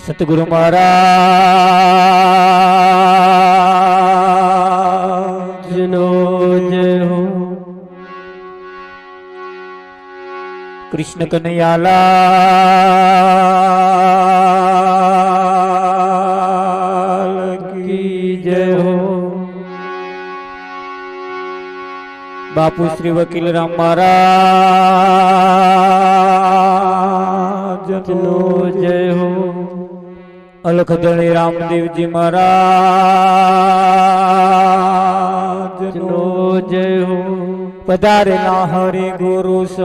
सतगुरु महाराज no जय हो। कृष्ण कन्हैयालाल की जय हो। बापू श्री वकील राम महाराज नो जय हो। अलख धणी रामदेव जी महाराज नो जय हो। पधारे ना हरि गुरु संत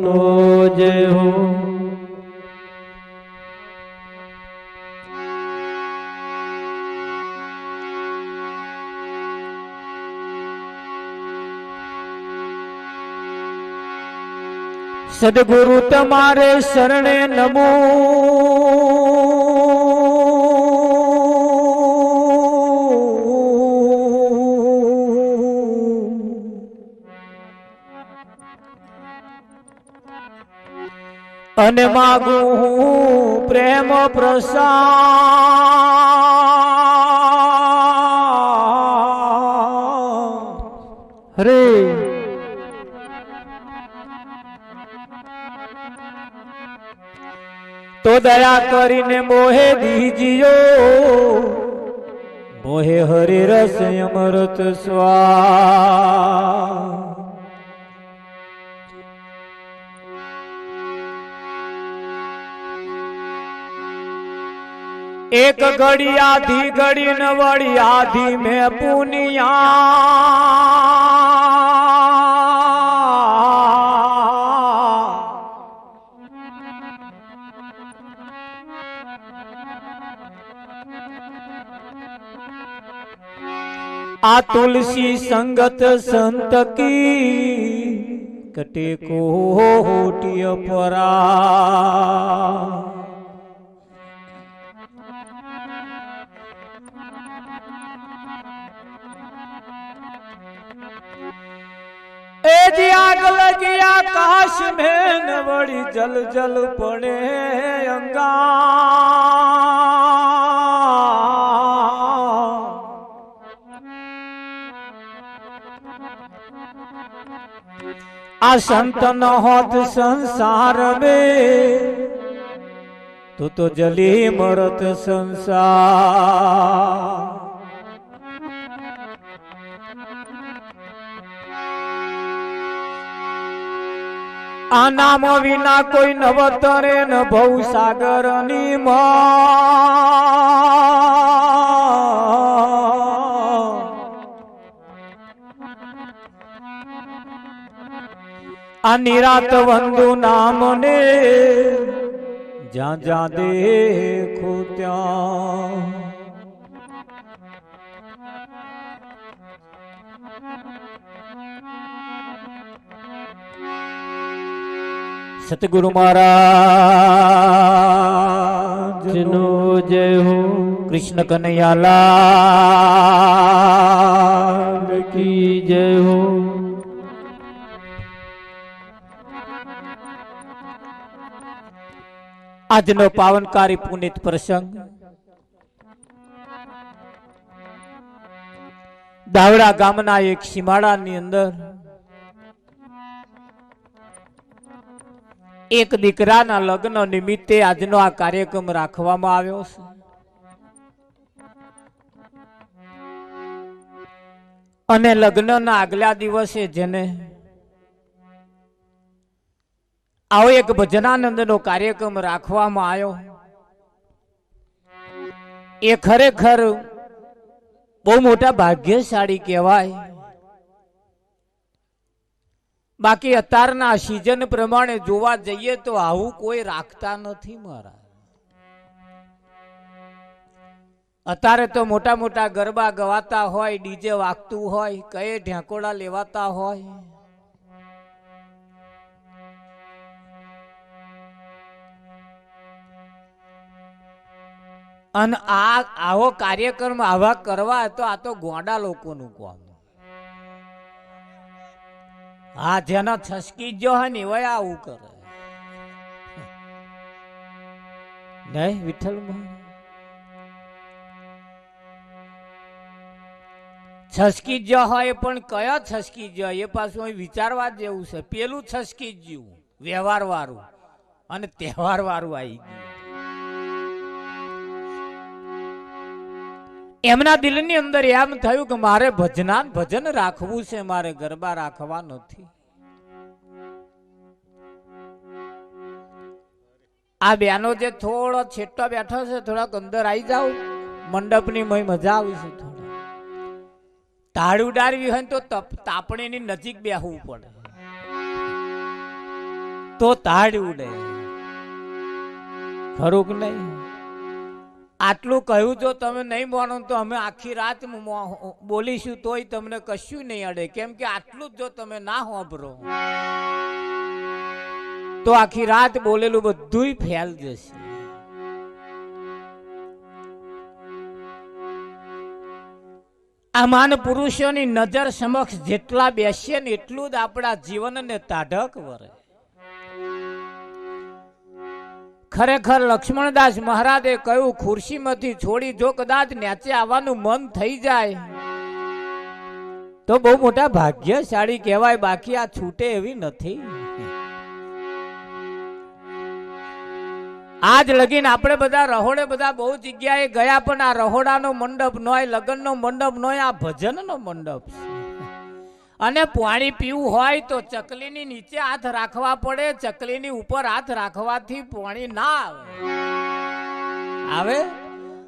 नो जय हो। सदगुरु तमारे शरणे नमो। अने मागू प्रेम प्रसाद। हरे तो दया करीने मोहे दीजियो। मोहे हरि रस अमृत स्वाद। एक घड़ी आधी घड़ी नवड़ी आधी में पुनिया। आ तुलसी संगत संत की कटे को होटिय परा। ए जी आग लगी आकाश में नवड़ी जल जल पड़े अंगा। आ संत न होत संसार में तो जली मरत संसार। आ नाम विना कोई नवतरे न भव सागर नी आ निरात वंदु नाम ने जा जा देखो त्या। सतगुरु महाराज नो जय हो। कृष्ण कन्हैयालाल की जय हो। આજનો પાવનકારી પુનિત પ્રસંગ દાવડા ગામના એક સીમાડાની અંદર એક દીકરાના લગ્ન નિમિત્તે આજનો આ કાર્યક્રમ રાખવામાં આવ્યો છે। અને લગ્નના આગલા દિવસે જેને आओ एक भजनानंद नो कार्यक्रम राखवामां आयो। ए खरेखर बहु मोटा भाग्यशाળી कहेवाय। बाकी अतारना सीजन प्रमाणे जोवा जईए तो आवुं कोई राखता नथी मारा। अतारे तो मोटा मोटा गरबा गवाता होय, डीजे वागतुं होय, कई ढेकोड़ा लेवाता होय। अन आवो कार्यक्रम आवा करवा तो आ तो गोंडा लोकोनुं काम। हाँ जेना छसकी जो है ने वह आવું કરે। નહીં વિઠ્ઠલ છસકી જ હોય, પણ કયા છસકી જ એ પાછું અહીં વિચારવા જેવું છે. પેલું છસકી જ્યું વ્યવહાર વાળું અને તહેવાર વાળું આવી ગયું. એમના દિલની અંદર એમ થયું કે મારે ભજન રાખવું છે, મારે ગરબા રાખવા નથી. આ બેનો જે થોડો છેટો બેઠો છે, થોડાક અંદર આવી જાવ, મંડપની મજા આવી છે. થોડા તાળી ઉડાડવી હોય તો તાપણીની નજીક બેહવું પડે તો તાળી ઉડે, ખરું કે નહીં? આટલું કહ્યું જો તમે નહીં માનો તો અમે આખી રાત બોલીશું તોય તમને કશું નહીં અડે. કેમ કે આટલું જ જો તમે ના સાંભળો તો આખી રાત બોલેલું બધું ફેલ જશે. આ માન પુરુષોની નજર સમક્ષ જેટલા બેસીએ ને એટલું જ આપણા જીવનને તાઢક વરે. ખરેખર લક્ષ્મણદાસ મહારાજે કહ્યું, ખુરશીમાંથી છોડી જો કદાચ નેચે આવવાનું મન થઈ જાય તો બહુ મોટા ભાગ્યશાળી કહેવાય, બાકી આ છૂટે એવી નથી. આજ લગીન આપણે બધા રહોડે બધા બહુ જગ્યાએ ગયા, પણ આ રહોડાનો મંડપ નોય, લગ્નનો મંડપ નોય, આ ભજનનો મંડપ છે. અને પાણી પીવું હોય તો ચકલીની નીચે હાથ રાખવા પડે, ચકલીની ઉપર હાથ રાખવાથી પાણી ના આવે.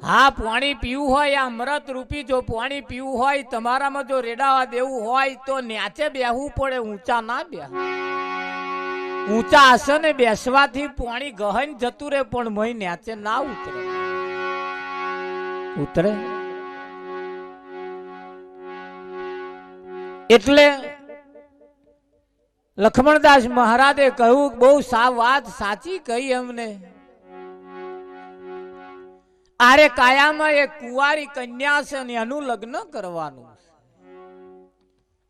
હા, પાણી પીવું હોય, આ અમૃત રૂપી જો પાણી પીવું હોય, તમારામાં જો રેડાવા દેવું હોય તો ન્યાચે બેહવું પડે, ઊંચા ના બેહ. ઊંચા આસને બેસવાથી પાણી ગહન જતું રહે, પણ મહી ન્યાચે ના ઉતરે. એટલે લક્ષ્મણદાસ મહારાજે કહ્યું, બહુ વાત સાચી કહી અમને. આરે કાયામાં એક કુંવારી કન્યા છે ને એનું લગ્ન કરવાનું.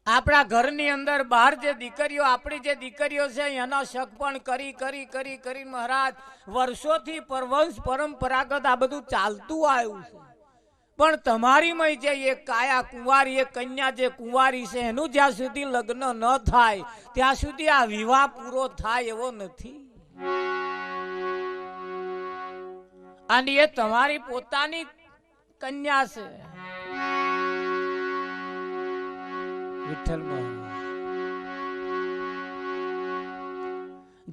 આપણા ઘરની અંદર બહાર જે દીકરીઓ, આપણી જે દીકરીઓ છે એનો શક પણ કરી મહારાજ વર્ષોથી પરવંશ પરંપરાગત આ બધું ચાલતું આવ્યું છે. પણ તમારીમાં જે એક કાયા કુંવારી, એક કન્યા જે કુંવારી છે એનું જ્યાં સુધી લગ્ન ન થાય ત્યાં સુધી આ વિવાહ પૂરો થાય એવો નથી. અને એ તમારી પોતાની કન્યા છે.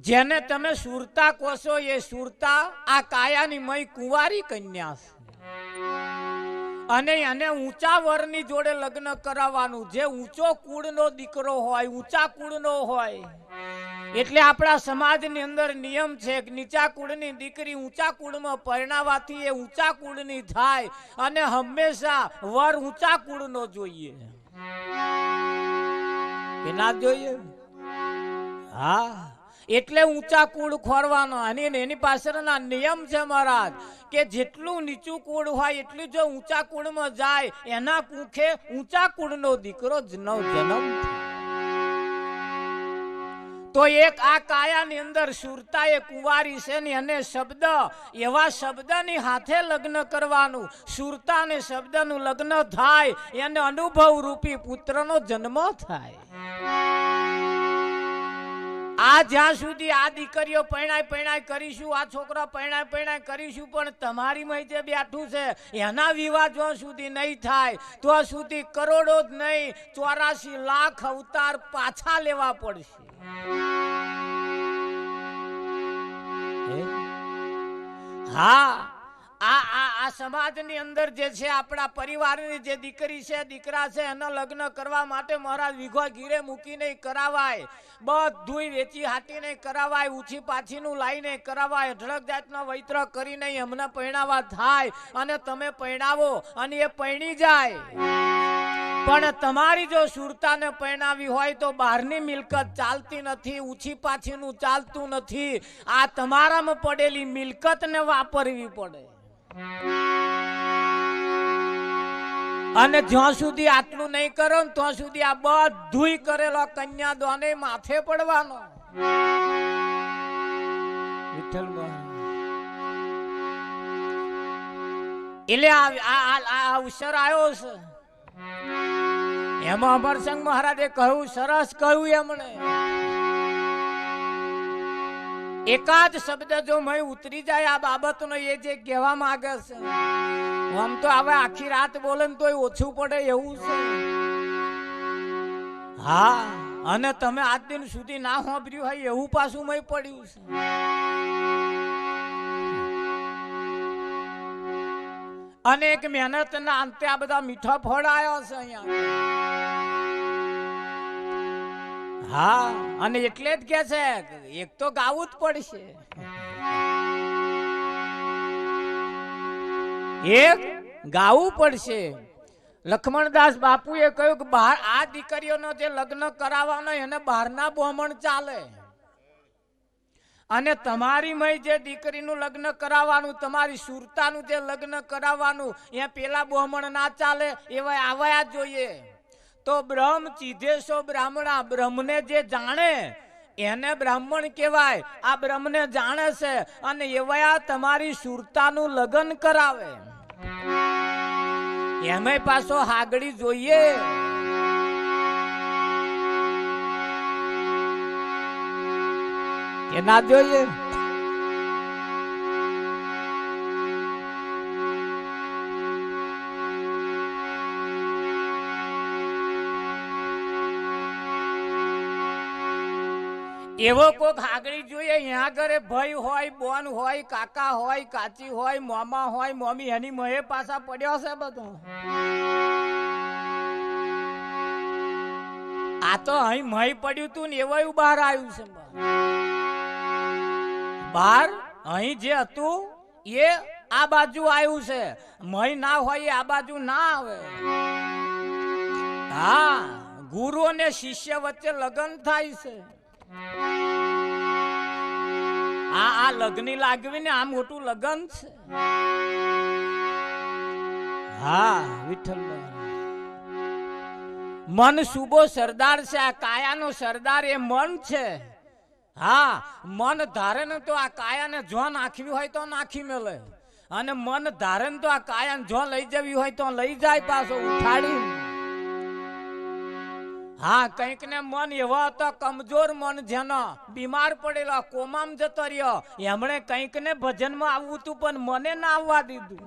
જેને તમે સુરતા કહો છો, એ સુરતા આ કાયાની મય કુંવારી કન્યા છે. અને એને ઊંચા વરની જોડે લગ્ન કરાવવાનું. જે ઊંચો કુળનો દીકરો હોય, ઊંચા કુળનો હોય, એટલે આપણા સમાજની અંદર નિયમ છે કે નીચા કુળની દીકરી ઊંચા કુળમાં પરણાવાથી એ ઊંચા કુળની થાય, અને હંમેશા વર ઊંચા કુળનો જોઈએ. કે ના જોઈએ? હા, એટલે ઊંચા કુળ ખોરવાનો. અને એની પાછળના નિયમ છે મહારાજ કે જેટલું નીચું કુળ હોય એટલું જો ઊંચા કુળમાં જાય એના કુખે ઊંચા કુળનો દીકરો જન્મ. તો એક આ કાયાની અંદર સુરતા એ કુંવારી છે ને એને શબ્દ, એવા શબ્દની હાથે લગ્ન કરવાનું. સુરતા ને શબ્દનું લગ્ન થાય એને અનુભવ રૂપી પુત્રનો જન્મ થાય. આ જ્યાં સુધી આ દીકરીઓ પરણાય કરીશું, આ છોકરા પરણાય કરીશું, પણ તમારી માં જે બેઠું છે એના વિવાહ જ્યાં સુધી નહીં થાય તો સુધી કરોડો જ નહીં 84 લાખ અવતાર પાછા લેવા પડશે. હા, આ સમાજની અંદર જે છે, આપણા પરિવારની જે દીકરી છે, દીકરા છે, એના લગ્ન કરવા માટે મહારાજ વિઘો ગીરે મૂકીને કરાવાય, બધું વેચી હાટીને કરાવાય, ઊંચી પાછીનું લાઈને કરાવાય, અઢળક જાતના વૈત્ર કરીને એમને પરણાવા થાય. અને તમે પરણાવો અને એ પરણી જાય. પણ તમારી જો સુરતાને પરણાવી હોય તો બહારની મિલકત ચાલતી નથી, ઊંચી પાછીનું ચાલતું નથી. આ તમારામાં પડેલી મિલકતને વાપરવી પડે. અને જ્યાં સુધી આટલું નહીં કરો ને ત્યાં સુધી આ બધું કરેલો કન્યાદાને માથે પડવાનો. એટલે આ અવસર આવ્યો છે એમાં અમરસંગ મહારાજે કહ્યું, સરસ કહ્યું એમણે. એકાદ શબ્દ જો મય ઉતરી જાય આ બાબતનો, એ જે કહેવા માંગે છે, આમ તો હવે આખી રાત બોલે ને તોય ઓછું પડે એવું છે. હા, અને તમે આજ દિન સુધી ના સાંભળ્યું હોય એવું પાછું મય પડ્યું છે. અને એક મહેનત ના અંતે આ બધા મીઠા ફળ આવ્યા છે અહીંયા. હા, અને એટલે જ કે છે એક તો ગાવું જ પડશે. એક ગાવું પડશે. લક્ષ્મણદાસ બાપુએ કહ્યું કે બહાર આ દીકરીઓનો જે લગ્ન કરાવવાનો એને બહારના બ્રાહ્મણ ચાલે, અને તમારી મય જે દીકરીનું લગ્ન કરાવવાનું, તમારી સુરતાનું જે લગ્ન કરાવવાનું, એ પેલા બ્રાહ્મણ ના ચાલે, એવા આવ્યા જોઈએ. તો બ્રહ્મ ચીધેશો બ્રાહ્મણા, બ્રહ્મને જે જાણે એને બ્રાહ્મણ કહેવાય. આ બ્રહ્મને જાણે છે અને એવા તમારી સુરતાનું લગ્ન કરાવે. એમે પાછો હાગડી જોઈએ. કે ના જોઈએ? એવો કોક હાગડી જોઈએ. અહીંયા ઘરે ભાઈ હોય, બોન હોય, કાકા હોય, કાચી હોય, મામા હોય, મમ્મી, એની મહે પાછા પડ્યો છે બધો. આ તો અહીં મહી પડ્યું તું ને એવા બહાર આવ્યું છે. બહાર અહીં જે હતું એ આ બાજુ આવ્યું છે. મહી ના હોય આ બાજુ ના આવે. હા, ગુરુ અને શિષ્ય વચ્ચે લગ્ન થાય છે. આ લગ્ન લાગવી ને આ મોટું લગ્ન છે. હા, વિઠ્ઠલ મન સુબો સરદાર છે. આ કાયાનો સરદાર એ મન છે. હા, મન ધારે ને તો આ કાયાને જો નાખવી હોય તો નાખી મેલે, અને મન ધારે ને તો આ કાયાને જો લઈ જવી હોય તો લઈ જાય પાછો ઉઠાડી. હા, કઈક ને મન એવો હતો કમજોર મન, જેનો બીમાર પડેલો કોમામ જતો રહ્યો, એમણે કઈક ને ભજનમાં આવવું હતું પણ મને ના આવવા દીધું.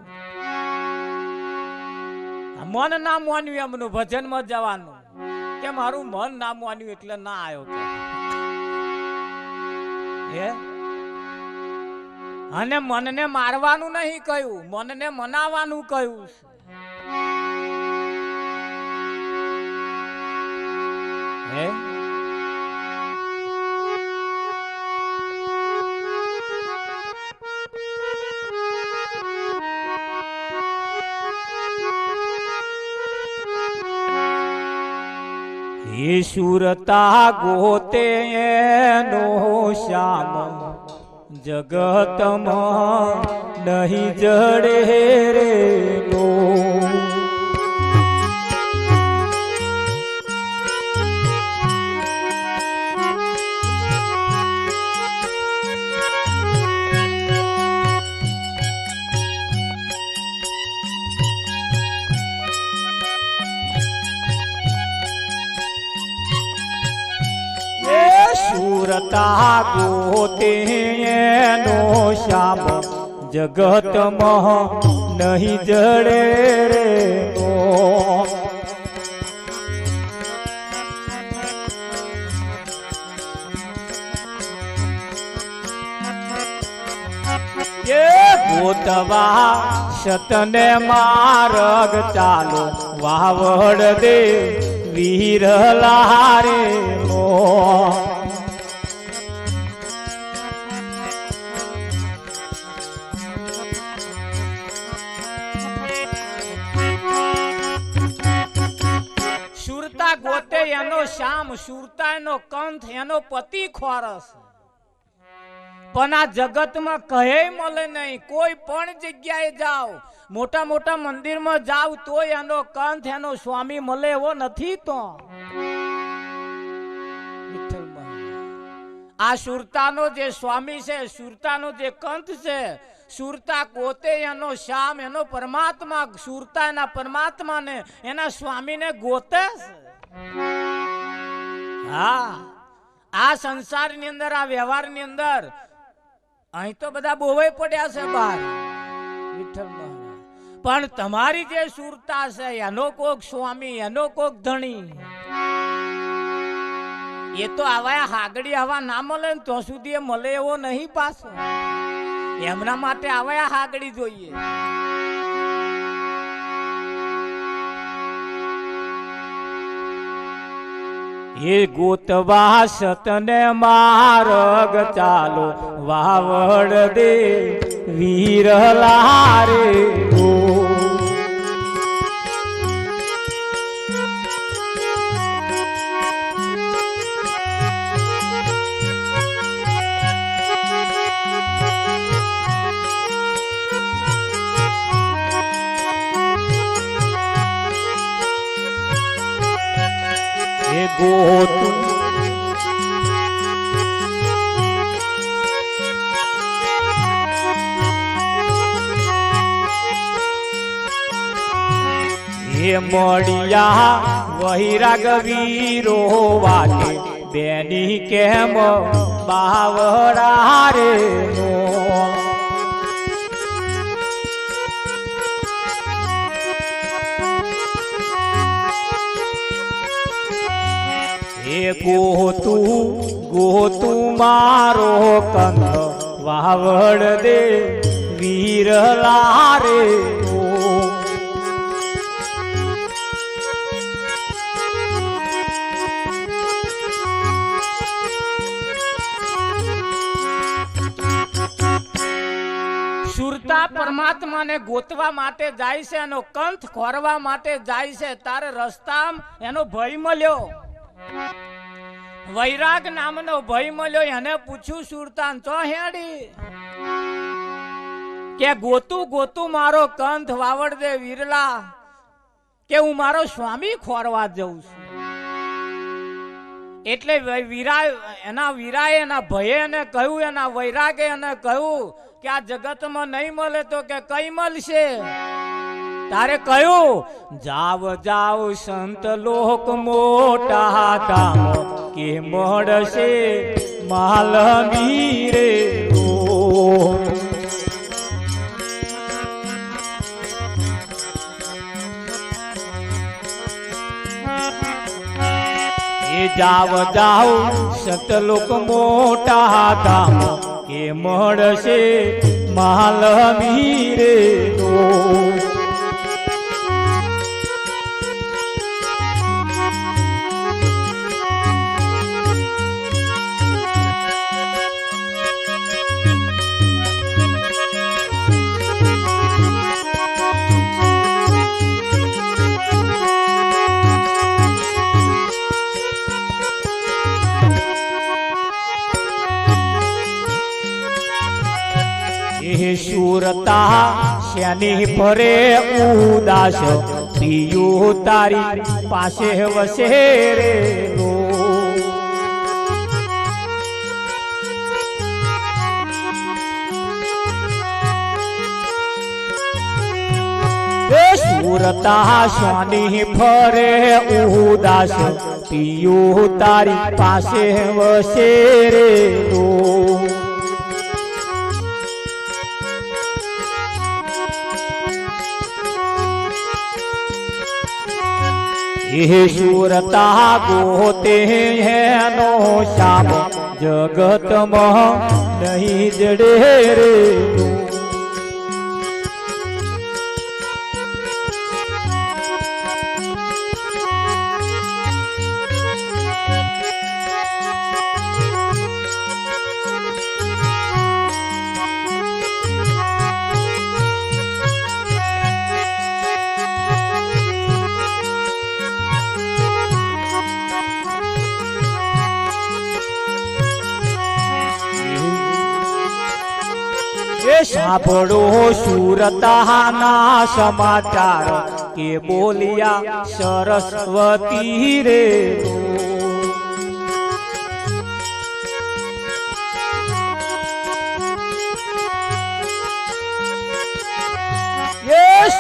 મન ના માન્યું એમનું ભજનમાં જવાનું, કે મારું મન ના માન્યું એટલે ના આવ્યો. અને મનને મારવાનું નહીં કહ્યું, મનને મનાવાનું કહ્યું. સુરતા ગોતે નો શ્યામ જગતમાં નહીં જડે રે નો. સુરતા ગોતે નો શ્યામ જગતમાં નહીં જડે રે નો. ગોતવા સતને માર્ગ ચાલો, વાવડ દે વીરલા રે નો. સુરતા ગોતે એનો શ્યામ, સુરતા એનો કંથ, એનો પતિ ખોરસ. પણ આ જગતમાં કહે મળે નહીં. કોઈ પણ જગ્યાએ જાઓ, મોટા મોટા મંદિરમાં જાવ તો એનો કંથ, એનો સ્વામી મળે એવો નથી. તો આ સુરતાનો જે સ્વામી છે, સુરતાનો જે કંથ છે, સુરતા પોતે એનો શ્યામ, એનો પરમાત્મા, સુરતા એના પરમાત્માને, એના સ્વામીને ગોતે છે. હા, આ સંસારની અંદર, આ વ્યવહારની અંદર અહીં તો બધા બોવાઈ પડ્યા છે બહાર, વિઠ્ઠલ મહારાજ, પણ તમારી જે સુરતા છે, એનો કોક સ્વામી, એનો કોક ધણી, એ તો આવા હાગડી આવા ના મળે ને તો સુધી એ મળે એવો નહીં પાછો. એમના માટે આવા હાગડી જોઈએ. એ ગોતવા સતને માર્ગ ચાલો, વાવડ દે વીરલા રે ઓ. ગોતું એ મળ્યા વૈરાગ વીરો વાટે, બેની કેમ બાવડા રે નો. ગોતું ગોતું મારો કંથ, વાવડ દે વીરલા રે ઓ. સુરતા પરમાત્માને ગોતવા માટે જાય છે, એનો કંથ ખોરવા માટે જાય છે. તારે રસ્તામાં એનો ભય મળ્યો, વૈરાગ નામનો ભય મળ્યો. એને પૂછ્યું સુરતાન, તો હેડી કે ગોતું ગોતું મારો કંથ, વાવડ દે વીરલા, કે હું મારો સ્વામી ખોરવા જઉં છું. એટલે એના વીરાએ એના ભયે એને કહ્યું, એના વૈરાગે એને કહ્યું કે આ જગતમાં નહીં મળે તો કે કઈ મળશે. તારે કહ્યું, જાવ જાવ સંત લોક મોટા ધામ, કે મળશે માલમી રે ઓ. એ જાવ જાવ સંત લોક મોટા ધામ, કે મળશે માલમી રે ઓ. સુરતા શ્યાની ફરે ઉદાસ, પ્રિયો તારી પાસે વસે રે લો. સુરતા શ્યાની ફરે ઉદાસ, પ્રિયો તારી પાસે વસે રે લો. એ સુરતા ગોતે હેનો શ્યામ, જગતમાં નહીં જડે રે. સાંભળો સુરતાના સમાચાર, કે બોલિયા સરસ્વતી રે.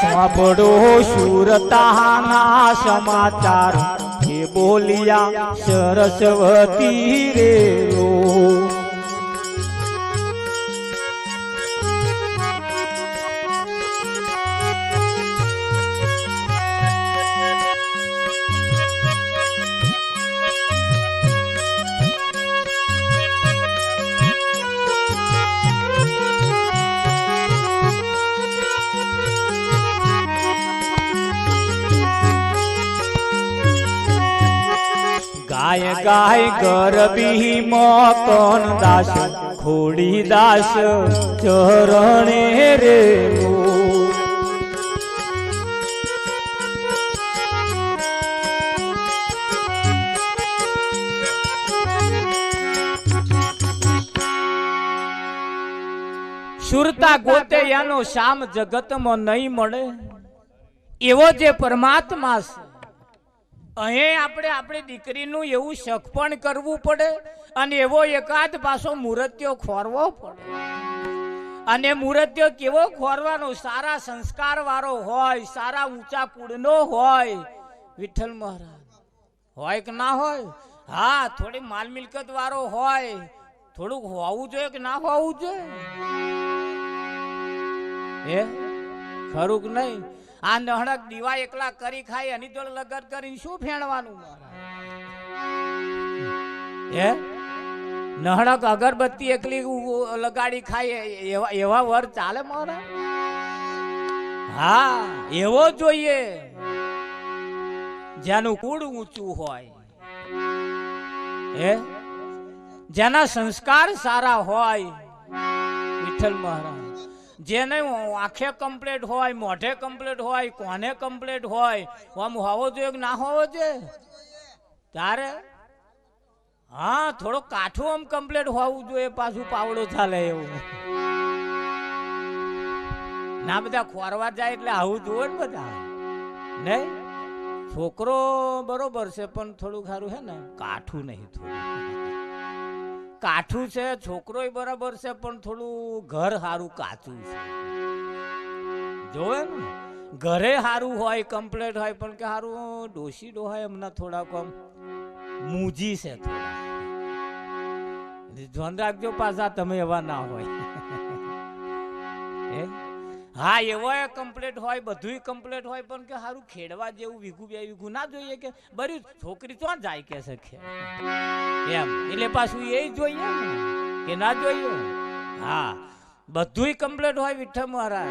સાંભળો સુરતાના સમાચાર એ બોલિયા સરસ્વતી રે રો. ગાય ગાય ગરબી મકન દાસ ખોડી દાસ ચરણે રે રો. સુરતા ગોતે યાનો શામ જગતમાં નહીં મળે એવો જે પરમાત્મા છે. અહીં આપણે આપણી દીકરીનું એવું શક પણ કરવું પડે અને એવો એકાદ પાછો મૂર્ત્યો ખોરવો પડે. અને મૂર્ત્યો કેવો ખોરવાનો? સારા સંસ્કાર વાળો હોય, સારા ઊંચા કુળનો હોય. વિઠ્ઠલ મહારાજ હોય કે ના હોય? હા, થોડી માલ મિલકત વાળો હોય, થોડુંક હોવું જોઈએ કે ના હોવું જોઈએ? એ ખરું કે નહીં? આ નહણક દીવા એકલા કરી ખાય એની જોડે લગન કરીને શું ફેણવાનું? હે, નહણક અગરબત્તી એકલી લગાડી ખાય એવા વર ચાલે મારા? હા, એવો જોઈએ જેનું કુળ ઊંચું હોય, હે, જેના સંસ્કાર સારા હોય. વિઠ્ઠલ મહારાજ જેને આંખે કમ્પ્લેટ હોય, મોઢે કમ્પ્લેટ હોય, કોને કમ્પ્લેટ હોય, આમ હોવો જોઈએ કે ના હોવો જોઈએ? તારે હા, થોડો કાઠું આમ કમ્પ્લેટ હોવું જોઈએ, પાછું પાવડો ચાલે એવું ના. બધા ખોરવા જાય એટલે આવું જોવે ને બધા. નહીં, છોકરો બરોબર છે પણ થોડું ખારું છે ને કાઠું નહીં. થોડું કાઠું છે, છોકરોય બરાબર છે પણ થોડું ઘર સારું કાચું છે. જોવે ને ઘરે સારું હોય, કમ્પ્લેટ હોય, પણ કે સારું ડોસી ડોહાય એમના થોડાક આમ મૂજી છે. થોડા ધ્યાન રાખજો પાછા તમે એવા ના હોય. હા, એવો કમ્પ્લેટ હોય, બધું કમ્પ્લેટ હોય, પણ કે સારું ખેડવા જેવું વીઘું બે વીઘું ના જોઈએ કે બરી છોકરી તો જાય કે છે એમ. એટલે પાછું એ જોઈએ કે ના જોઈએ? હા, બધું કમ્પ્લેટ હોય વિઠ્ઠલ મહારાજ,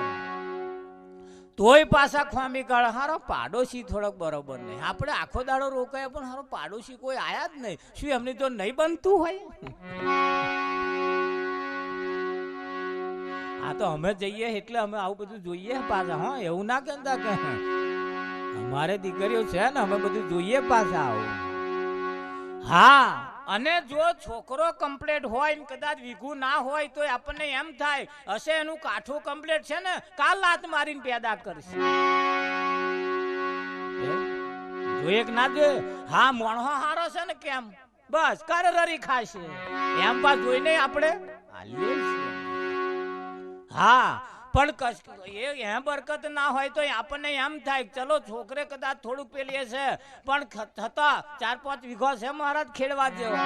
તોય પાછા ખોમી કાઢે. હારો પાડોશી થોડોક બરોબર નહીં. આપણે આખો દાડો રોકાય પણ હારો પાડોશી કોઈ આયા જ નહીં. શું એમની તો નહીં બનતું હોય? આ તો અમે જઈએ એટલે અમે આવું બધું જોઈએ પાછા. હા, એવું ના કહેતા કે અમારે દીકરીઓ છે ને અમે બધું જોઈએ પાછા આવું. હા, અને જો છોકરો કમ્પ્લેટ હોય ને કદાચ વીઘું ના હોય તો આપણને એમ થાય હશે એનું કાઠું કમ્પ્લેટ છે ને, કાલ લાત મારીને પેદા કરશે. જોઈએ કે ના જોઈએ? હા, મોણો હારો છે ને કેમ બસ કરરી ખાશે એમ પાસ જોઈને આપણે હાલીએ છીએ. હા, પણ એ બરકત ના હોય તો આપણને એમ થાય ચલો છોકરે કદાચ થોડુંક પેલી છે પણ થતા 4-5 વીઘો છે મહારાજ ખેડવા જેવો.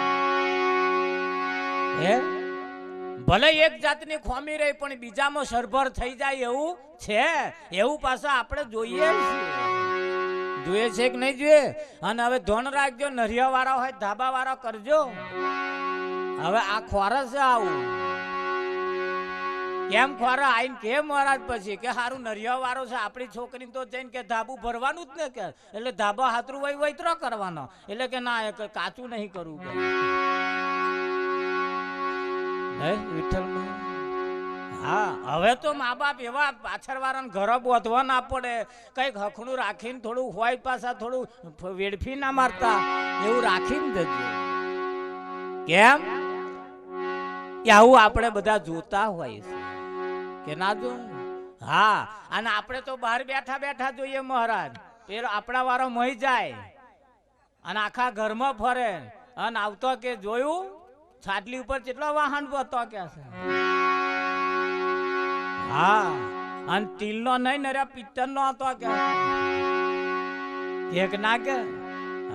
હે, ભલે એક જાતની ખોમી રહી પણ બીજામાં સરભર થઈ જાય એવું છે. એવું પાછા આપણે જોઈએ જોઈએ છે કે નહીં જોઈએ? અને હવે ધોન રાખજો, નરિયા વાળા હોય ધાબા વાળા કરજો. હવે આ ખોરસ છે આવું કેમ ખોરા આઈને કે મહારાજ પછી કે સારું નરિયા વાળો છે આપણી છોકરીને તો જઈને કે ધાબુ ભરવાનું જ ને કે એટલે ધાબા હાથરું વૈતરો કરવાનો. એટલે કે ના કાચું નહીં કરવું કે વિઠ્ઠલ. હા, હવે તો મા બાપ એવા પાછળ વાળાને ઘર બોધવા ના પડે, કઈક હખણું રાખીને થોડું હોય પાછા થોડું વેડફી ના મારતા એવું રાખીને જજો. કેમ આવું આપણે બધા જોતા હોય કે ના જો? હા, અને આપણે તો બહાર બેઠા બેઠા જોઈએ મહારાજ. પેલો આપણા વાળો મહી જાય અને આખા ઘરમાં ફરે અને આવતો કે જોયું છાટલી ઉપર કેટલા વાહન હતો કે છે. હા, અને તિલનો નહીં ને પિત્તરનો હતો કે એક ના કે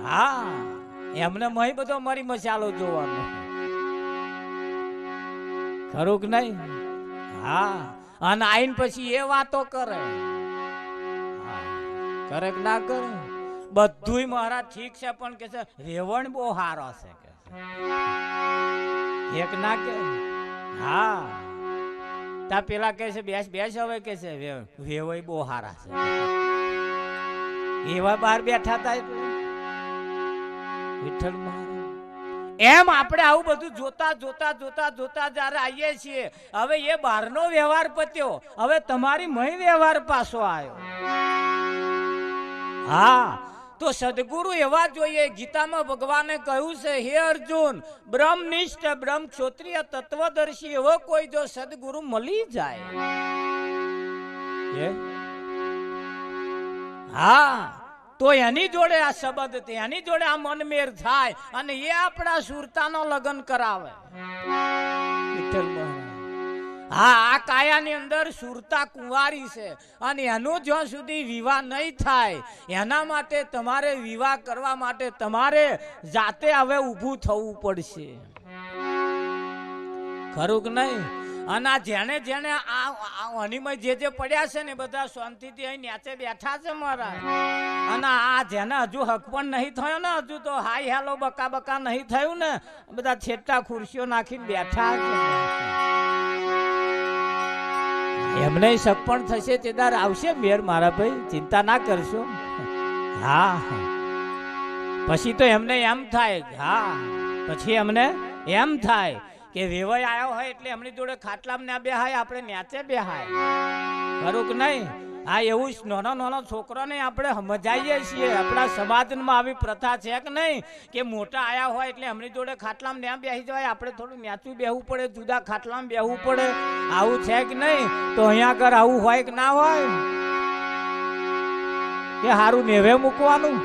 હા એમને મહી બધો મારી મસાલો જોવાનો ખરું કે નહીં હા અને આઈને પછી એ વાતો કરે કરે કે ના કરે બધુંય મારા ઠીક છે પણ કે છે રેવણ બહુ સારો છે કે એક ના કે હા તા પેલા કહે છે બેસ બેસ હવે કે છે વેવય બહુ સારા છે એવા બહાર બેઠા હતા વિઠ્ઠલ એમ આપણે આવું બધું જોતા જોતા જોતા જોતા જયારે આવીએ છીએ હવે એ બહારનો વ્યવહાર પત્યો હવે તમારી મહી વ્યવહાર પાછો આવ્યો હા તો સદગુરુ એવા જોઈએ ગીતામાં ભગવાને કહ્યું છે હે અર્જુન બ્રહ્મનિષ્ઠ બ્રહ્મ ક્ષોત્રિય તત્વદર્શી એવો કોઈ જો સદગુરુ મળી જાય હા તો એની જોડે આ સંબંધ એની જોડે આ મનમેર થાય અને એ આપણા સુરતાનો લગ્ન કરાવે હા આ કાયાની અંદર સુરતા કુંવારી છે અને એનો જ્યાં સુધી વિવાહ નહીં થાય એના માટે તમારે વિવાહ કરવા માટે તમારે જાતે હવે ઊભું થવું પડશે ખરું કે નહીં અને આ જેને જેને આ અનિમય જે પડ્યા છે ને બધા શાંતિથી અહીં નેચે બેઠા છે મારા અને આ જેને હજુ હક પણ નહીં થયો ને હજુ તો હાય હેલો બકા બકા નહીં થયું ને બધા છેટા ખુરશીઓ નાખીને બેઠા છે એમને શક પણ થશે તેદાર આવશે મેર મારા ભાઈ ચિંતા ના કરશો હા પછી તો એમને એમ થાય હા પછી એમને એમ થાય કે વેવાય આવ્યો હોય એટલે એમની જોડે ખાટલામાં ના બેહાય આપણે ન્યાચે બેહાય ખરું કે નહીં હા એવું નાનો નાનો છોકરોને આપણે સમજાવીએ છીએ આપણા સમાજમાં આવી પ્રથા છે કે નહીં કે મોટા આયા હોય એટલે એમની જોડે ખાટલામાં ના બેસી જવાય આપણે થોડું ન્યાચું બેહવું પડે જુદા ખાટલામાં બેહવું પડે આવું છે કે નહીં તો અહીંયા આગળ આવું હોય કે ના હોય કે હારું નેવે મૂકવાનું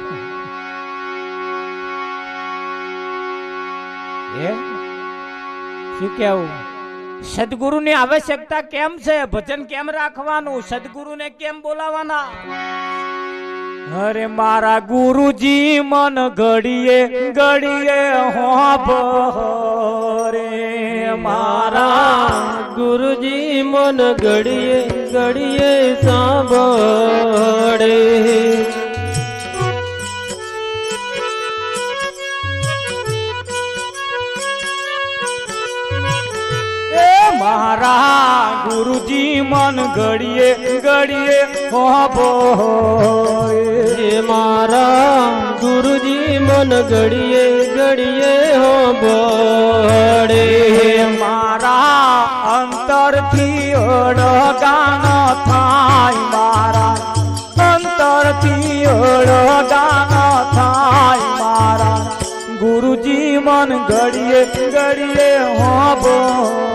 શું કેવું સદગુરુની આવશ્યકતા કેમ છે ભજન કેમ રાખવાનું સદગુરુને કેમ બોલાવાના અરે મારા ગુરુજી મન ઘડીએ ઘડીએ હોભરે મારા ગુરુજી મન ઘડીએ ઘડીએ સાંભળે મારા ગુરુજી મન ઘડીએ ઘડીએ હોભરે મારા ગુરુજી મન ઘડીએ ઘડીએ હોભરે મારા અંતરથી અડગાન થાય મારા અંતરથી અડગાન થાય મારા ગુરુજી મન ઘડીએ ઘડીએ હોભરે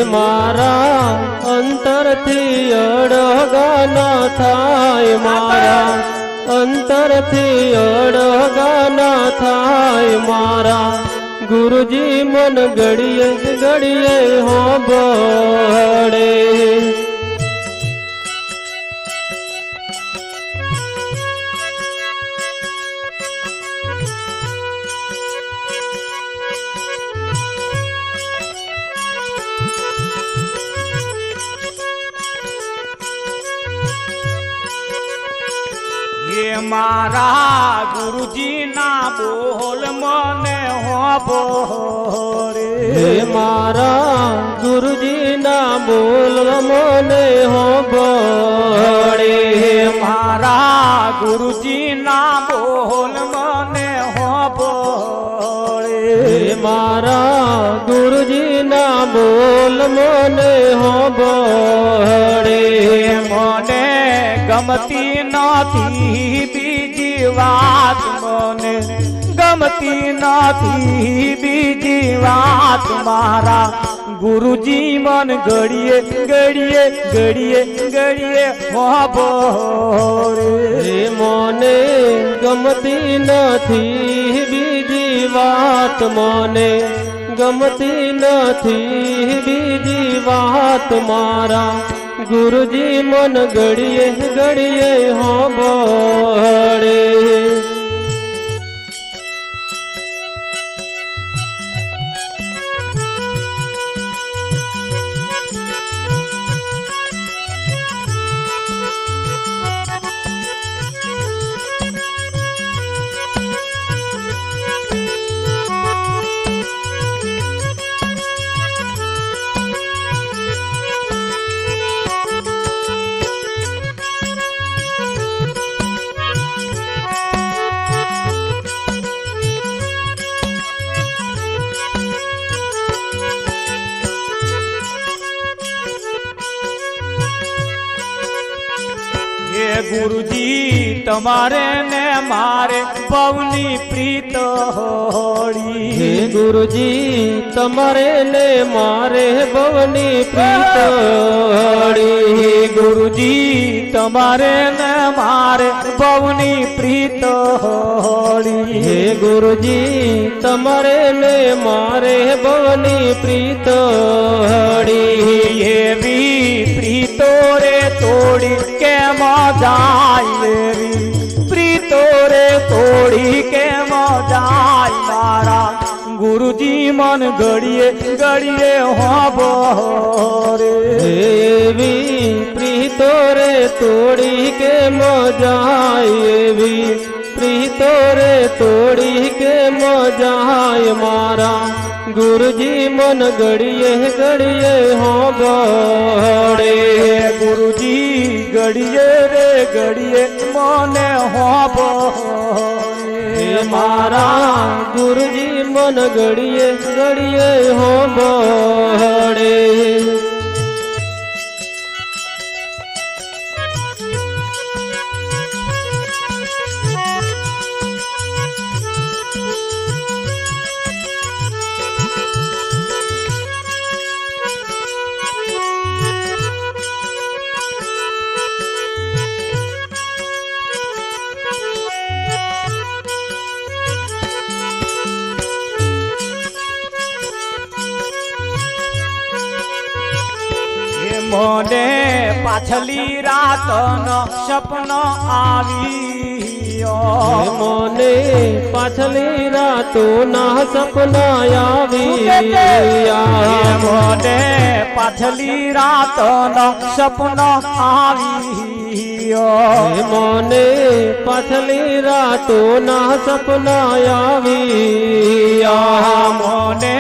મારા અંતરથી અડગાન થાય મારા અંતરથી અડગાન થાય મારા ગુરુજી મન ઘડીએ ઘડીએ હોભળે મારા ગુરુજી ના બોલ મને હોભરે મારા ગુરુજી ના બોલ મને હોભળે મારા ગુરુજી ના બોલ મને હોભળે મારા ગુરુજી ના બોલ મને હોભળે મને ગમતી નથી બીજી વાત મને ગમતી નથી બીજી વાત મારા ગુરુજી મન ઘડીએ ઘડીએ ઘડીએ ઘડીએ હોભરે મને ગમતી નથી બીજી વાત મને ગમતી નથી બીજી વાત મારા ગુરુજી મન ઘડીએ ઘડીએ હોંભળે. ગુરુજી તમારે ને મારે ભવની પ્રીત હોળી. હે ગુરુજી તમારે ને મારે ભવની પ્રીત હોળી. ગુરુજી તમારે ને મારે ભવની પ્રીત હોળી. હે ગુરુજી તમારે ને મારે ભવની પ્રીત હોળી. એવી પ્રીતો રે તોડી કેમ જાય રી. પ્રીતો રે તોડી કેમ જાય મારા ગુરુજી મન ઘડીએ ઘડીએ હોંભળે. એવી પ્રીતો રે તોડી કે મજાય. એવી પ્રીતો રે તોડી કે મજાય મારા ગુરુજી મન ઘડીએ ઘડીએ હોંભળે. ગુરુજી ઘડીએ રે ઘડીએ મને હોંભળે. મારા ગુરુજી મન ઘડીએ ઘડીએ હોંભળે. મને પાછલી રાતનો સપનો આવ્યો. મને પાછલી રાતો ના સપના આવ્યા. મને પાછલી રાતનો સપનો આવ્યો. મને પાછલી રાતો ના સપના આવ્યા. મને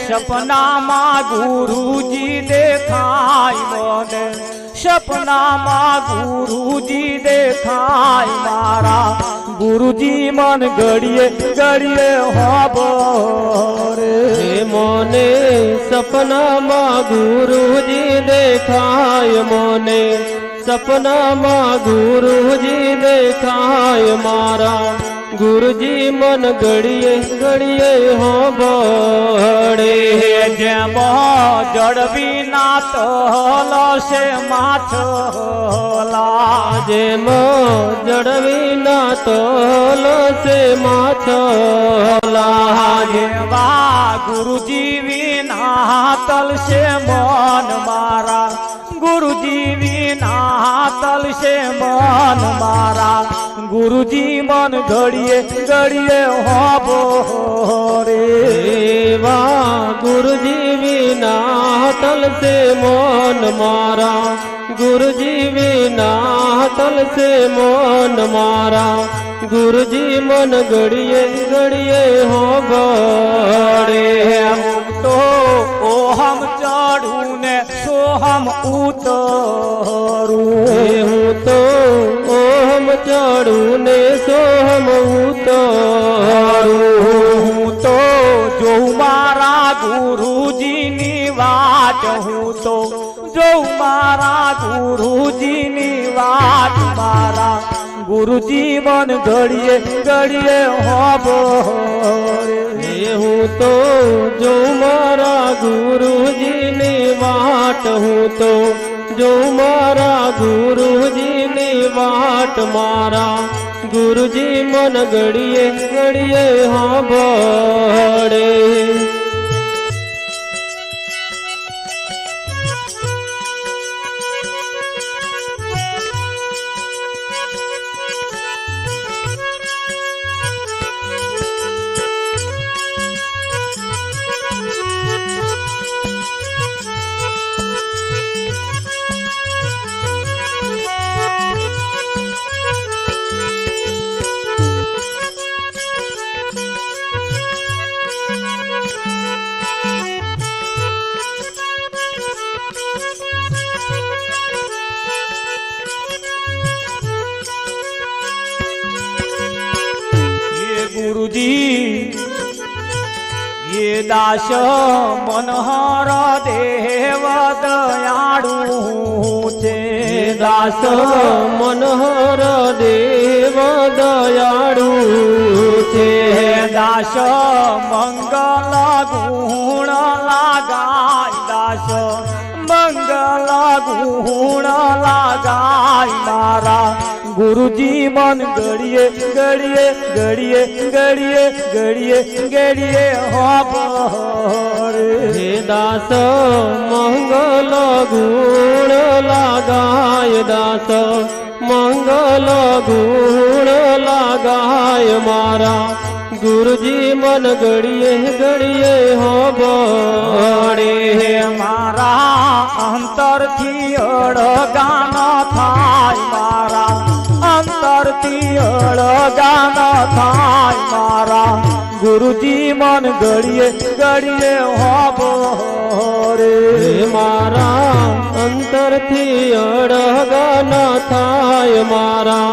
સપનામાં ગુરુજી દેખાય. મને સપનામાં ગુરુજી દેખાય મારા ગુરુજી મન ઘડીએ ઘડીએ હોંભળે. મને સપનામાં ગુરુજી દેખાય. મને સપનામાં ગુરુજી દેખાય મારા ગુરુજી મન ઘડીએ ઘડીએ હોંભળે. જેમ જડવી ના તલશે માછલા. જેમ જડવી ના તલશે માછલા. જેવા ગુરુજી વિના તલશે મન મારા. ગુરુજી વિના તલશે મન મારા ગુરુજી મન ઘડીએ ઘડીએ હોંભળે. એવા ગુરુજી વિના તલશે મન મારા. ગુરુજી વિના તલશે મન મારા ગુરુજી મન ઘડીએ ઘડીએ હોંભળે. તો ઓહમ ચડું ને સોહમ ઉતરું. હું તો ઓહમ ચડું ને સોહમ ઉતરું. હું તો જોઉં મારા ગુરુજીની વાટ. હું તો જોઉં મારા ગુરુજીની વાટ. મારા ગુરુજી મન ઘડીએ ઘડીએ હોંભળે. હું તો જોઉં મારા ગુરુજીની વાટ. હું તો જોઉં મારા ગુરુજીની વાટ. મારા ગુરુજી મન ઘડીએ ઘડીએ હોંભળે. ગુરુજી ये दास मनोहर देव दयाळु छे દાસ મનોહર દેવ દયાળુ છે दास मंगल गुण लगाय दास मंगल गुण लगाय मारा गुरुजी मन गड़िए गड़िए गड़िए गड़िए गड़िए गड़िए હે દાસ મંગલ ગુણ લાગાય દાસ મંગલ ગુણ લાગાય મારા ગુરુજી મન ઘડીએ ઘડીએ હોબળે મારા અંતરથી અળગા ન થાય મારા અંતરથી અળગા ન થાય મારા ગુરુજી મન ઘડીએ ઘડીએ હોબળે મારા અંતરથી અળગા ન થાય મારા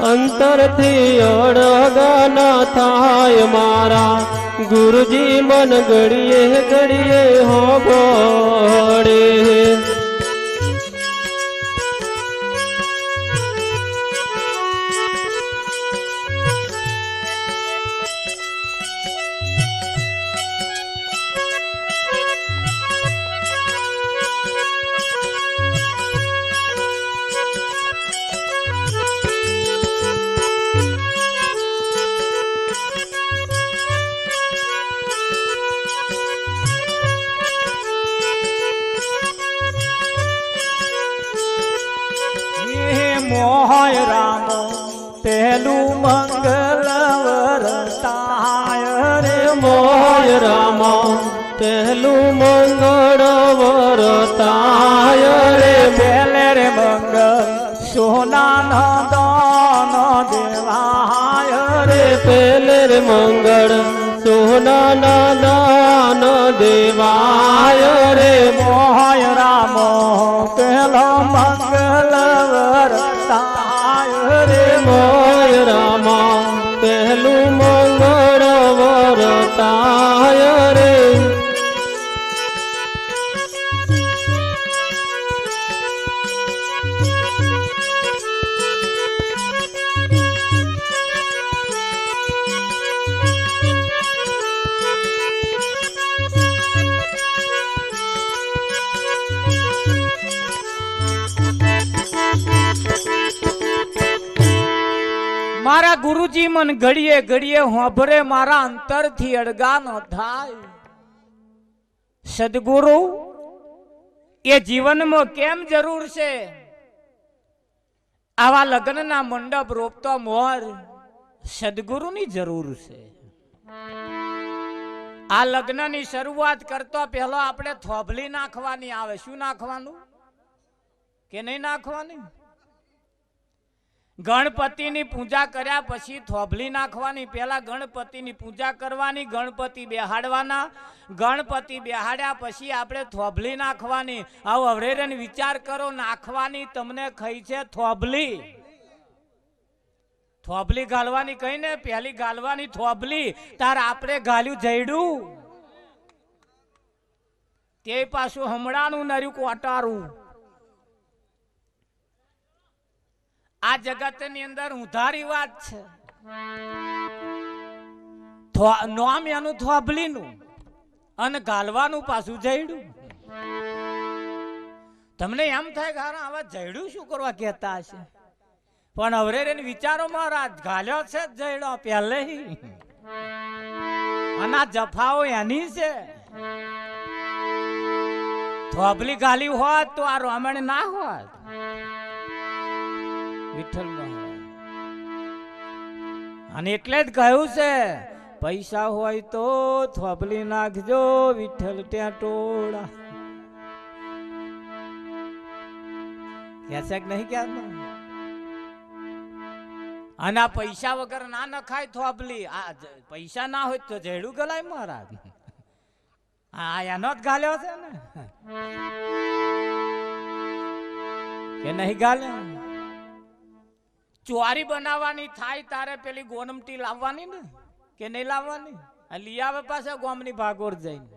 અંતરથી અળગા ન થાય મારા ગુરુજી મન ઘડીએ ઘડીએ હોબળે મોહય રામ પહેલું મંગલ વરતાય રે મોય રામ પહેલું મંગળ વરતાય રે પહેલે રે મંગળ સોના દાન દેવાય રે પહેલે રે મંગળ સોના દાન દેવાય રે મોહય રામ પહેલો મંગલ વરતાય રે મોય રામ પહેલું મંગળ વરતાય રે મારા ગુરુજી મન ઘડીએ ઘડીએ હોભરે મારા અંતરથી અડગા ન થાય સદગુરુ એ જીવનમાં કેમ જરૂર છે આવા લગ્નના મંડપ રોપતો મોર સદગુરુની જરૂર છે આ લગ્નની શરૂઆત કરતો પહેલો આપણે થોભલી નાખવાની આવે શું નાખવાનું કે નહીં નાખવાની ગણપતિની પૂજા કર્યા પછી થોભલી નાખવાની પહેલા ગણપતિની પૂજા કરવાની ગણપતિ બેહાડવાના ગણપતિ બેહાડ્યા પછી આપણે થોભલી નાખવાની આવો અવરેરન વિચાર કરો નાખવાની તમને કઈ છે થોભલી થોભલી ગાલવાની કઈ ને પહેલી ગાલવાની થોભલી તાર આપણે ગાલ્યું જઈડું તે પાછું હમણાંનું નર્યું કોટારું આ જગતની અંદર ઉધારી વાત છે નોમ એનું થોભલીનું અને ગાલવાનું પાછું જઈડું તમને એમ થાય કે આવા જઈડું શું કરવા કહેતા હશે પણ હવે વિચારો મહારાજ ગાલ્યો છે જઈડો પહેલે અને આ જફાઓ એની છે થોભલી ગાલી હોત તો આ રોમણ ના હોત અને એટલે જ કહ્યું છે પૈસા હોય તો થોભલી નાખજો વિઠ્ઠલ ત્યાં ટોળા કે નહીં ક્યાં અને આ પૈસા વગર ના નખાય થોભલી આ પૈસા ના હોય તો જેડું ગલાય મહારાજ આ એનો જ ગાલ્યો છે ને કે નહીં ગાલ્યો ચોરી બનાવવાની થાય તારે પેલી ગોનમટી લાવવાની ને કે નહીં લાવવાની? આ લઈ આવે પાછા ગામની ભાગોળ જઈને.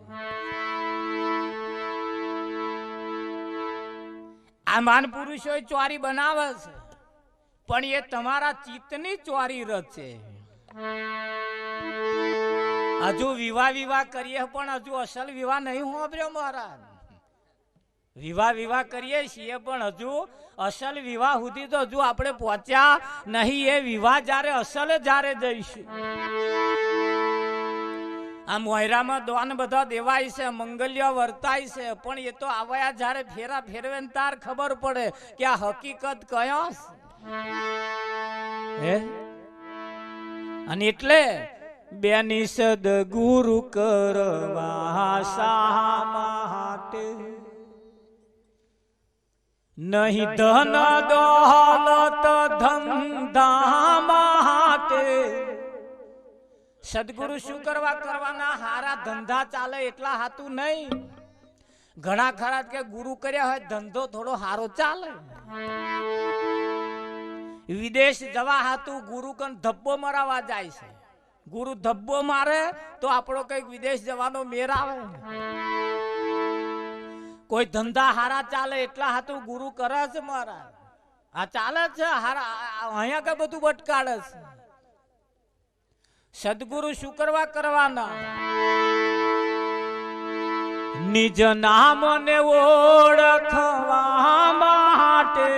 આ માન પુરુષો ચોરી બનાવે છે, પણ એ તમારા ચિત્તની ચોરી રચે. હજુ વિવાહ કરીએ પણ હજુ અસલ વિવાહ નહીં હોભર્યો મહારાજ. વિવાહ કરીએ છીએ પણ હજુ અસલ વિવાહ સુધી તો હજુ આપણે પહોંચ્યા નહીં. એ વિવાહ જ્યારે અસલ જ્યારે જઈશું. આ મોયરામાં દોન બધા દેવાય છે, મંગલ્ય વર્તાય છે, પણ એ તો આવ્યા જ્યારે ફેરા ફેરવે તાર ખબર પડે કે આ હકીકત કયો છે. અને એટલે બેની સદગુરુ કરવા શા માટે? નહીં ધન દોલત ધંધા માટે. સદગુરુ શું કરવાના? હારા ધંધા ચાલે એટલા હાતું નહીં. ઘણા ખરા કે ગુરુ કર્યા હોય ધંધો થોડો હારો ચાલે. વિદેશ જવા હાતું ગુરુ કન ધબ્બો મરાવા જાય છે. ગુરુ ધબ્બો મારે તો આપણો કઈક વિદેશ જવાનો મેર આવે. કોઈ ધંધા હારા ચાલે એટલા હાતું ગુરુ કરે છે મારા. આ ચાલે છે હારા, અહીંયા કે બધું બટકાડે છે. સદગુરુ શું કરવાના? નિજ નામને ઓળખવા માટે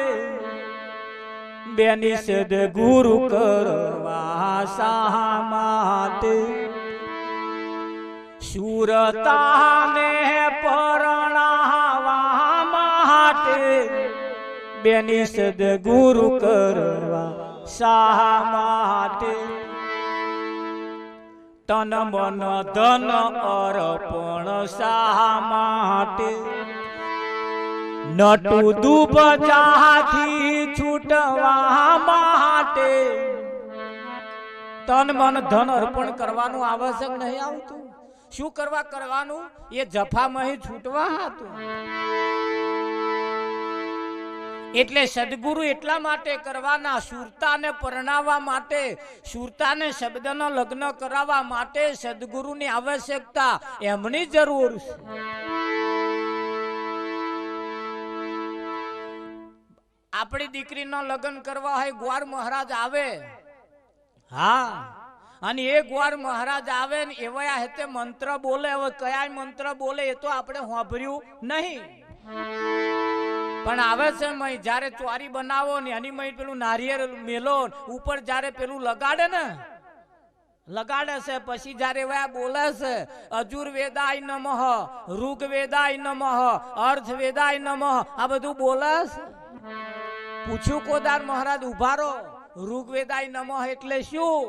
બેની સદગુરુ કરવા શા માટે? સુરતાને પરણાવા માટે બેની સદગુરુ કરવા શા માટે? તન મન ધન અર્પણ શા માટે? નટુ દુબજાથી છૂટવા માટે તન મન ધન અર્પણ કરવાનું આવશ્યક નહીં આવતું. શું કરવાનું? એ જફામાં છૂટવા હતું. એટલે સદગુરુ એટલા માટે કરવાના, સુરતાને પરણાવવા માટે, સુરતાને શબ્દનો લગ્ન કરાવવા માટે સદગુરુની આવશ્યકતા, એમની જરૂર છે. આપણી દીકરીનો લગ્ન કરવા હોય ગ્વાર મહારાજ આવે. હા, અને એ ગ્વાર મહારાજ આવે ને એવા હેતે મંત્ર બોલે. હવે કયા મંત્ર બોલે એ તો આપણે સાંભળ્યું નહીં, પણ આવે છે મય જ્યારે ચોરી બનાવો ને એની મય પેલું નારિયેળ મેલો ઉપર જ્યારે પેલું લગાડે છે, પછી જ્યારે એવા બોલે છે અજુર વેદાય નમઃ, ઋગ વેદાય નમઃ, અર્થ વેદાય નમઃ, આ બધું બોલે છે. પૂછ્યું કોદાર મહારાજ ઉભારો, ઋગ્વેદાય નમઃ એટલે શું?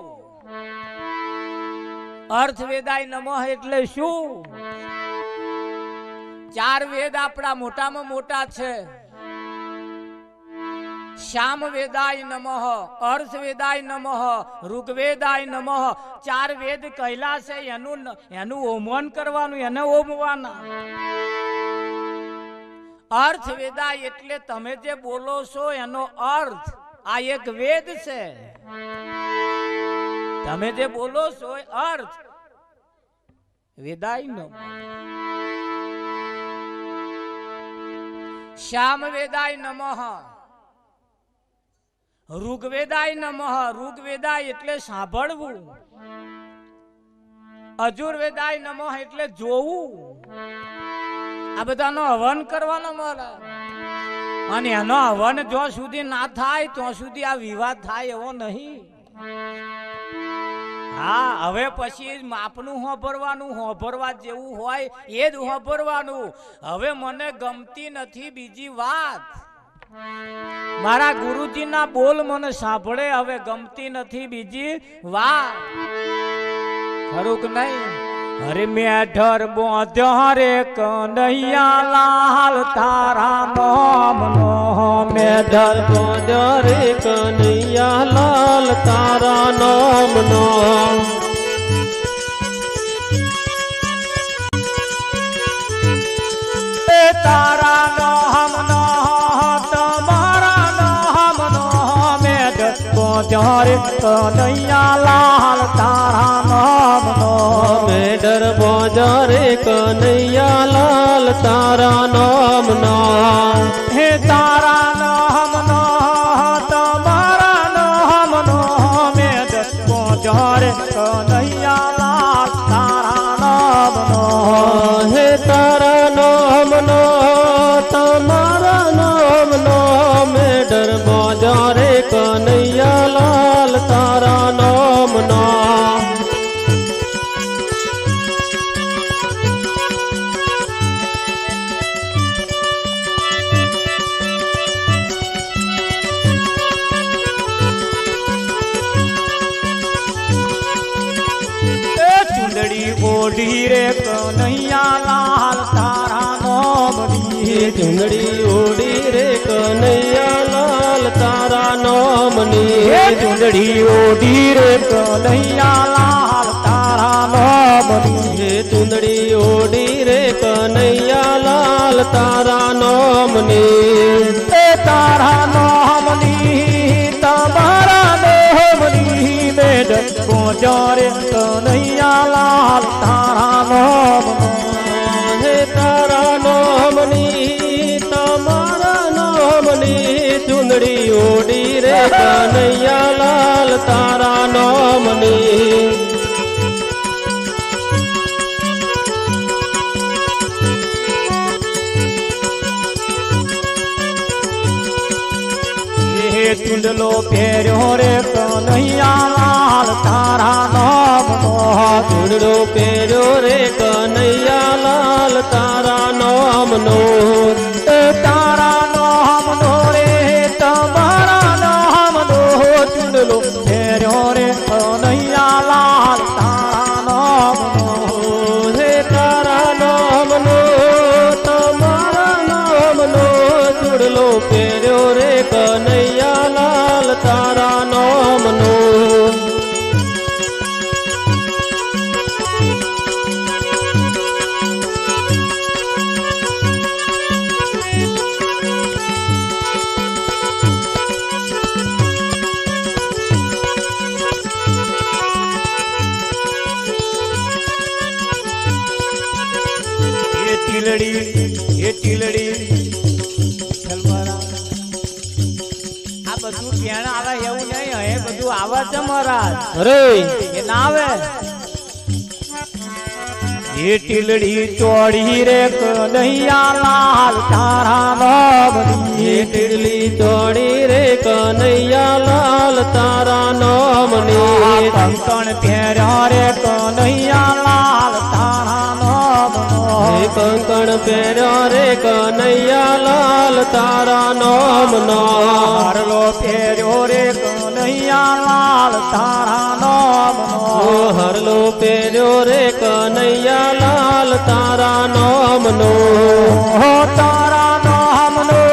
અર્થ વેદાય નમઃ એટલે શું? ચાર વેદ આપણા મોટામાં મોટા છે. શ્યામ વેદાય નમઃ, અર્થ વેદાય નમઃ, ઋગ્વેદાય નમઃ. ચાર વેદ કહેલા છે, એનું ઓમન કરવાનું, એને ઓમવાના. અર્થ વેદાય એટલે તમે જે બોલો છો એનો અર્થ, આ એક વેદ છે. તમે જે બોલો છો અર્થ વેદાય નમઃ. શ્યામ વેદાય નમઃ, ઋગ્વેદાય નમઃ. ઋગ્વેદાય એટલે સાંભળવું. અજુર્વેદાય નમઃ એટલે જોવું. આ બધાનો હવન કરવાનો મહારાજ. અને એનો હવન જો સુધી ના થાય તો સુધી આ વિવાદ થાય એવો નહીં. હા, હવે પછી માપનું હોભરવા જેવું હોય એ જ હોભરવાનું. હવે મને ગમતી નથી બીજી વાત. મારા ગુરુજીના બોલ મને સાંભળે, હવે ગમતી નથી બીજી વાત. ખરું કે નહીં? અરે મેઢર બોધ્યો રે કનૈયા લાલ તારા નામનો. મેઢર બોધ્યો રે કનૈયા લાલ તારા નામનો. તારા નામનો તમારા નામનો મેઢર બોધ્યો રે કનૈયા લાલ તારા નામનો. રે કનૈયા લાલ તારા નામનો હે તારા નામનો તમારા નામનો મેં દસમો જારે કનૈયા લાલ તારા નામનો હે તારા નામનો તમારા નામનો મેડર રે કનૈયા લાલ તારા નામનો ચુંદડી ઓઢી રે કનૈયા લાલ તારા નામની ચુંદડી ઓડી રે કનૈયા લાલ તારા નામની હે ચુંદડી ઓઢી રે કનૈયા લાલ તારા નામની હે ચુંદડી ઓડી રે કનૈયા લાલ તારા નામની એ તારા નામની તમારા નામની મેડ પહોંચારે કનૈયા લાલ તારા નામનો હે તારા નામની તમારા નામની ચુંદડી ઓડી રે કનૈયા લાલ તારા નામની હે ચુંદલો પહેર્યો રે કનૈયા લાલ તારા નામનો ચૂંડડો પહેર્યો રે કનૈયા લાલ તારા નામનો એ તારા નામનો રે તમારા નામનો ચુંદલો પહેર્યો રે કનૈયા લાલ તારા નામનો હે તારા નામનો તમારા નામનો ચૂડલો પહેર્યો રે કનૈયા લાલ તારા નામનો એ ટીલડી આ બધું ક્યાં આવે એવું નહીં એ બધું આવે છે મહારાજ અરે એ ના આવે એ ટીલડી ચોડી રે કનૈયા લાલ તારા નામની હે ટીડલી ચોડી રે કનૈયા લાલ તારા નામની કંકણ પહેર્યા રે કનૈયા લાલ તારા નામનો હે કંકણ પહેર્યો રે કનૈયા લાલ તારા નામનો હારલો પહેર્યો રે કનૈયા લાલ તારા નામનો હરલો પહેર્યો રે કનૈયા લાલ તારા નામનો તારા નામનો